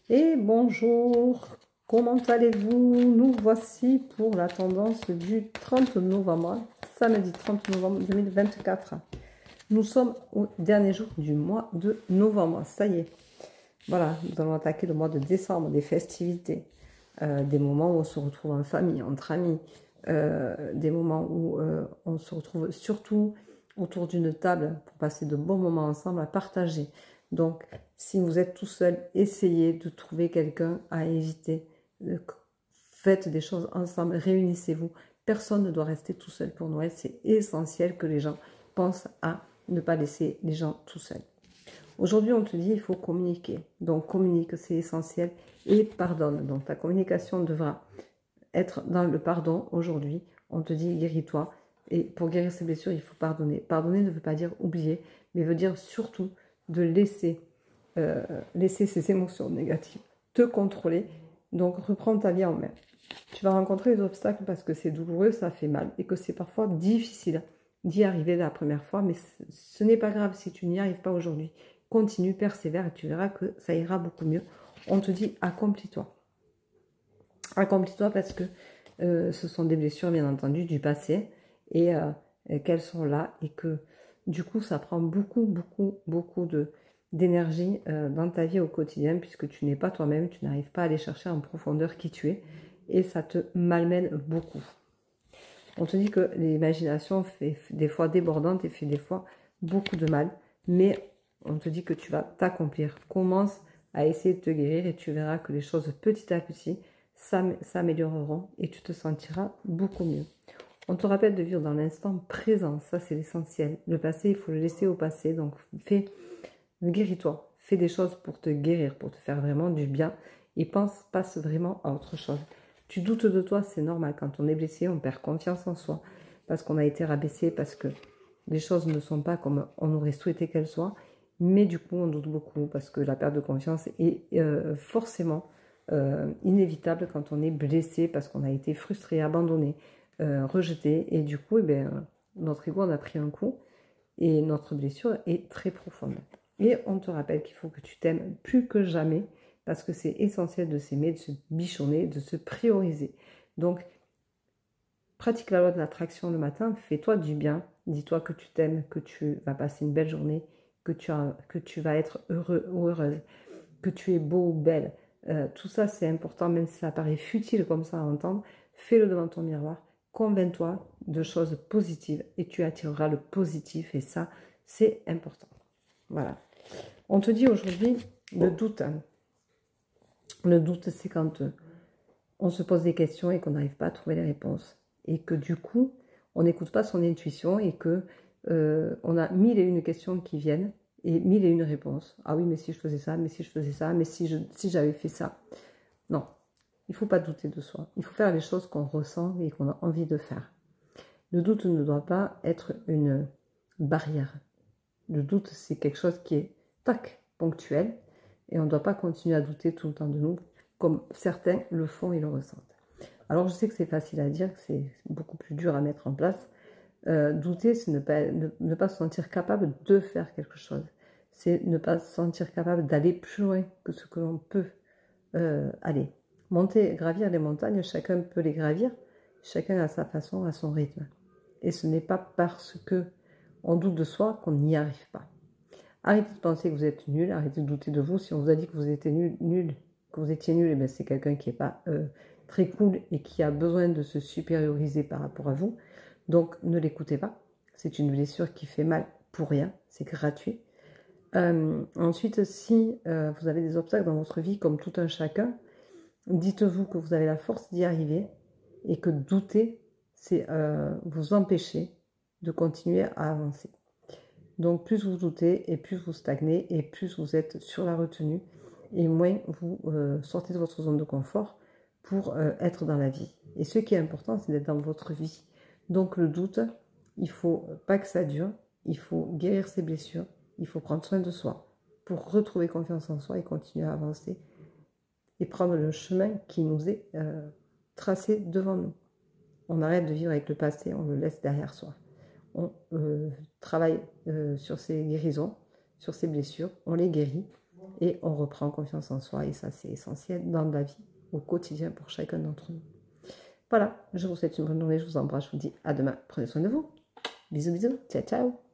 Et bonjour, comment allez-vous? Nous voici pour la tendance du 30 novembre, samedi 30 novembre 2024. Nous sommes au dernier jour du mois de novembre, ça y est. Voilà, nous allons attaquer le mois de décembre, des festivités, des moments où on se retrouve en famille, entre amis, des moments où on se retrouve surtout autour d'une table pour passer de bons moments ensemble à partager. Donc, si vous êtes tout seul, essayez de trouver quelqu'un à inviter. Faites des choses ensemble, réunissez-vous. Personne ne doit rester tout seul pour Noël. C'est essentiel que les gens pensent à ne pas laisser les gens tout seuls. Aujourd'hui, on te dit il faut communiquer. Donc, communique, c'est essentiel. Et pardonne. Donc, ta communication devra être dans le pardon aujourd'hui. On te dit guéris-toi. Et pour guérir ces blessures, il faut pardonner. Pardonner ne veut pas dire oublier, mais veut dire surtout de laisser ces émotions négatives te contrôler. Donc, reprends ta vie en main. Tu vas rencontrer des obstacles parce que c'est douloureux, ça fait mal et que c'est parfois difficile d'y arriver la première fois, mais ce n'est pas grave si tu n'y arrives pas aujourd'hui. Continue, persévère et tu verras que ça ira beaucoup mieux. On te dit accomplis-toi. Accomplis-toi parce que ce sont des blessures, bien entendu, du passé et qu'elles sont là et que du coup, ça prend beaucoup d'énergie dans ta vie au quotidien puisque tu n'es pas toi-même, tu n'arrives pas à aller chercher en profondeur qui tu es et ça te malmène beaucoup. On te dit que l'imagination fait des fois débordante et fait des fois beaucoup de mal, mais on te dit que tu vas t'accomplir. Commence à essayer de te guérir et tu verras que les choses petit à petit s'amélioreront et tu te sentiras beaucoup mieux. On te rappelle de vivre dans l'instant présent, ça c'est l'essentiel. Le passé, il faut le laisser au passé, donc guéris-toi. Fais des choses pour te guérir, pour te faire vraiment du bien et passe vraiment à autre chose. Tu doutes de toi, c'est normal. Quand on est blessé, on perd confiance en soi parce qu'on a été rabaissé, parce que les choses ne sont pas comme on aurait souhaité qu'elles soient. Mais du coup, on doute beaucoup parce que la perte de confiance est forcément inévitable quand on est blessé parce qu'on a été frustré, abandonné, rejeté. Et du coup, notre ego en a pris un coup et notre blessure est très profonde. Et on te rappelle qu'il faut que tu t'aimes plus que jamais parce que c'est essentiel de s'aimer, de se bichonner, de se prioriser. Donc, pratique la loi de l'attraction le matin, fais-toi du bien, dis-toi que tu t'aimes, que tu vas passer une belle journée, que tu vas être heureux ou heureuse, que tu es beau ou belle. Tout ça, c'est important, même si ça paraît futile comme ça à entendre, fais-le devant ton miroir, convainc-toi de choses positives et tu attireras le positif et ça, c'est important. Voilà. On te dit aujourd'hui le doute. Le doute, c'est quand on se pose des questions et qu'on n'arrive pas à trouver les réponses. Et que du coup, on n'écoute pas son intuition et que on a mille et une questions qui viennent et mille et une réponses. Ah oui, mais si je faisais ça, mais si je faisais ça, mais si j'avais fait ça. Non, il ne faut pas douter de soi. Il faut faire les choses qu'on ressent et qu'on a envie de faire. Le doute ne doit pas être une barrière. Le doute, c'est quelque chose qui est, tac, ponctuel. Et on ne doit pas continuer à douter tout le temps de nous, comme certains le font et le ressentent. Alors, je sais que c'est facile à dire, que c'est beaucoup plus dur à mettre en place. Douter, c'est ne pas se sentir capable de faire quelque chose. C'est ne pas se sentir capable d'aller plus loin que ce que l'on peut aller. Gravir les montagnes, chacun peut les gravir, chacun à sa façon, à son rythme. Et ce n'est pas parce que on doute de soi qu'on n'y arrive pas. Arrêtez de penser que vous êtes nul, arrêtez de douter de vous. Si on vous a dit que vous étiez nul, eh c'est quelqu'un qui n'est pas très cool et qui a besoin de se supérioriser par rapport à vous. Donc ne l'écoutez pas. C'est une blessure qui fait mal pour rien, c'est gratuit. Ensuite, si vous avez des obstacles dans votre vie, comme tout un chacun, dites-vous que vous avez la force d'y arriver et que douter, c'est vous empêcher de continuer à avancer. Donc plus vous doutez et plus vous stagnez et plus vous êtes sur la retenue et moins vous sortez de votre zone de confort pour être dans la vie. Et ce qui est important, c'est d'être dans votre vie. Donc le doute, il ne faut pas que ça dure, il faut guérir ses blessures, il faut prendre soin de soi pour retrouver confiance en soi et continuer à avancer et prendre le chemin qui nous est tracé devant nous. On arrête de vivre avec le passé, on le laisse derrière soi. On travaille sur ses guérisons, sur ses blessures, on les guérit et on reprend confiance en soi. Et ça, c'est essentiel dans la vie, au quotidien, pour chacun d'entre nous. Voilà, je vous souhaite une bonne journée, je vous embrasse, je vous dis à demain. Prenez soin de vous. Bisous, bisous, ciao, ciao.